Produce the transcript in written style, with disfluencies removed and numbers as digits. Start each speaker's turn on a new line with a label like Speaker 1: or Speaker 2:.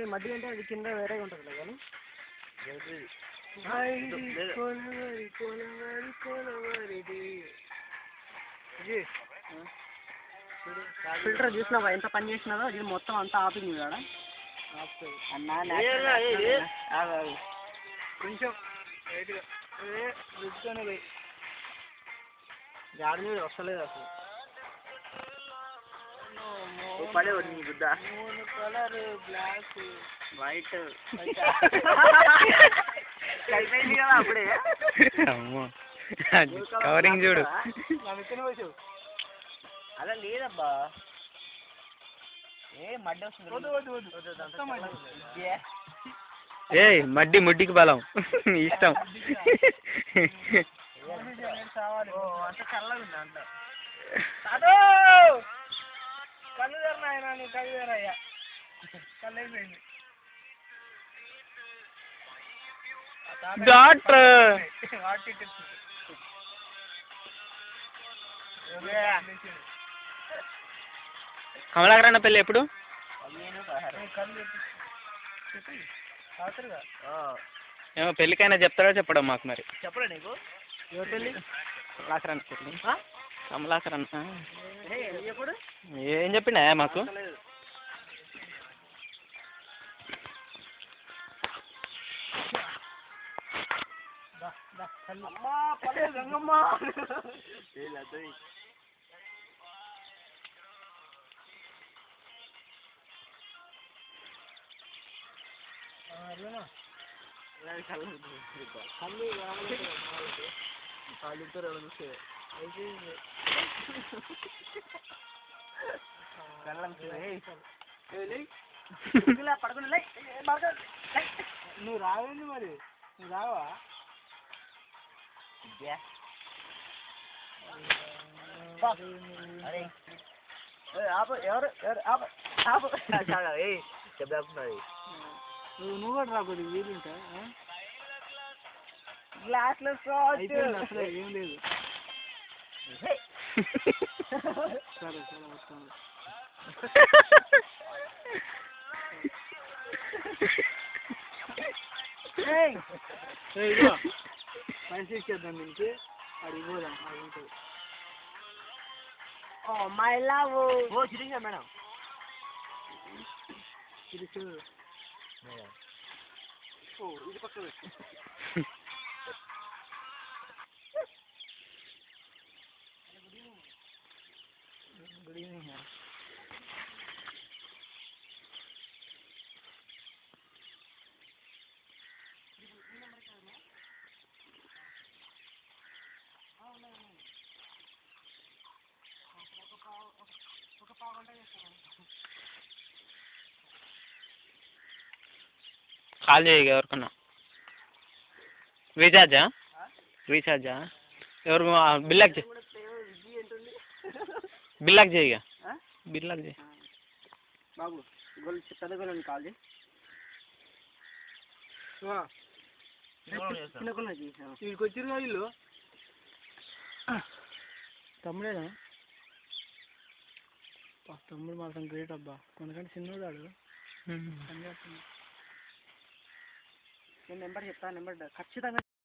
Speaker 1: మధ్య అంటే అది కింద వేరేగా ఉంటుంది కానీ ఫిల్టర్ చూసినావా ఎంత పని చేసినావో ఇది మొత్తం అంతా ఆపింది కదా కొంచెం రుచితోనే పోయి జాడి మీద వస్తలేదు అసలు కలర్ బ్లాక్ వైట్ అయిపోయింది కదా అప్పుడే
Speaker 2: కవరింగ్ చూడు
Speaker 1: అలా లేదబ్బా ఏ మడ్డి వస్తుంది
Speaker 2: ఏ మడ్డి ముడ్డికి బలం ఇష్టం
Speaker 1: అంత చల్లగా ఉంది అంత అదో కళ్ళు తెరనాయన నువ్వు కళ్ళు తెరయ్యా కళ్ళు అయిపోయింది
Speaker 2: డాక్టర్ కమలాకరణ పెళ్ళి ఎప్పుడు ఏమో పెళ్ళికైనా చెప్తాడో చెప్పడం మాకు మరి
Speaker 1: చెప్పరా నీకు ఎవరు పెళ్ళి
Speaker 2: కమలాకరణ పెళ్ళి కమలాకరణ
Speaker 1: ఎప్పుడు
Speaker 2: ఏం చెప్పిండా మాకు
Speaker 1: నువ్వు రావేంది మరి నువ్వు రావా ఎవరు నువ్వు కూడా రా కొద్దిగా వీలుంటా గ్లాస్లో అసలు ఏం లేదు సరే సరే వస్తాను మంచి ఇచ్చేద్దాం దీనికి అది పోదాం అది ఉంటుంది మై లవ్ ఓ చిరింగా మేడం చిరుచు ఓ ఇది పక్కన గుడ్ ఈవినింగ్
Speaker 2: కాల్ చేయగా ఎవరికన్నా రీఛార్జా ఎవరు బిల్లాక్ చేయి బిల్లాక్ చేయగా బిల్లాక్ చేయి
Speaker 1: బాబు గోల్ చదువుకోవాలని కాల్ చేయి వీడికి వచ్చిరు వీళ్ళు తమ్ముడేనా తమ్ముడు మాత్రం గ్రేట్ అబ్బా కొనకంటే చిన్నోడు ఆడు నేను నెంబర్ చెప్తాను నెంబర్ ఖచ్చితంగా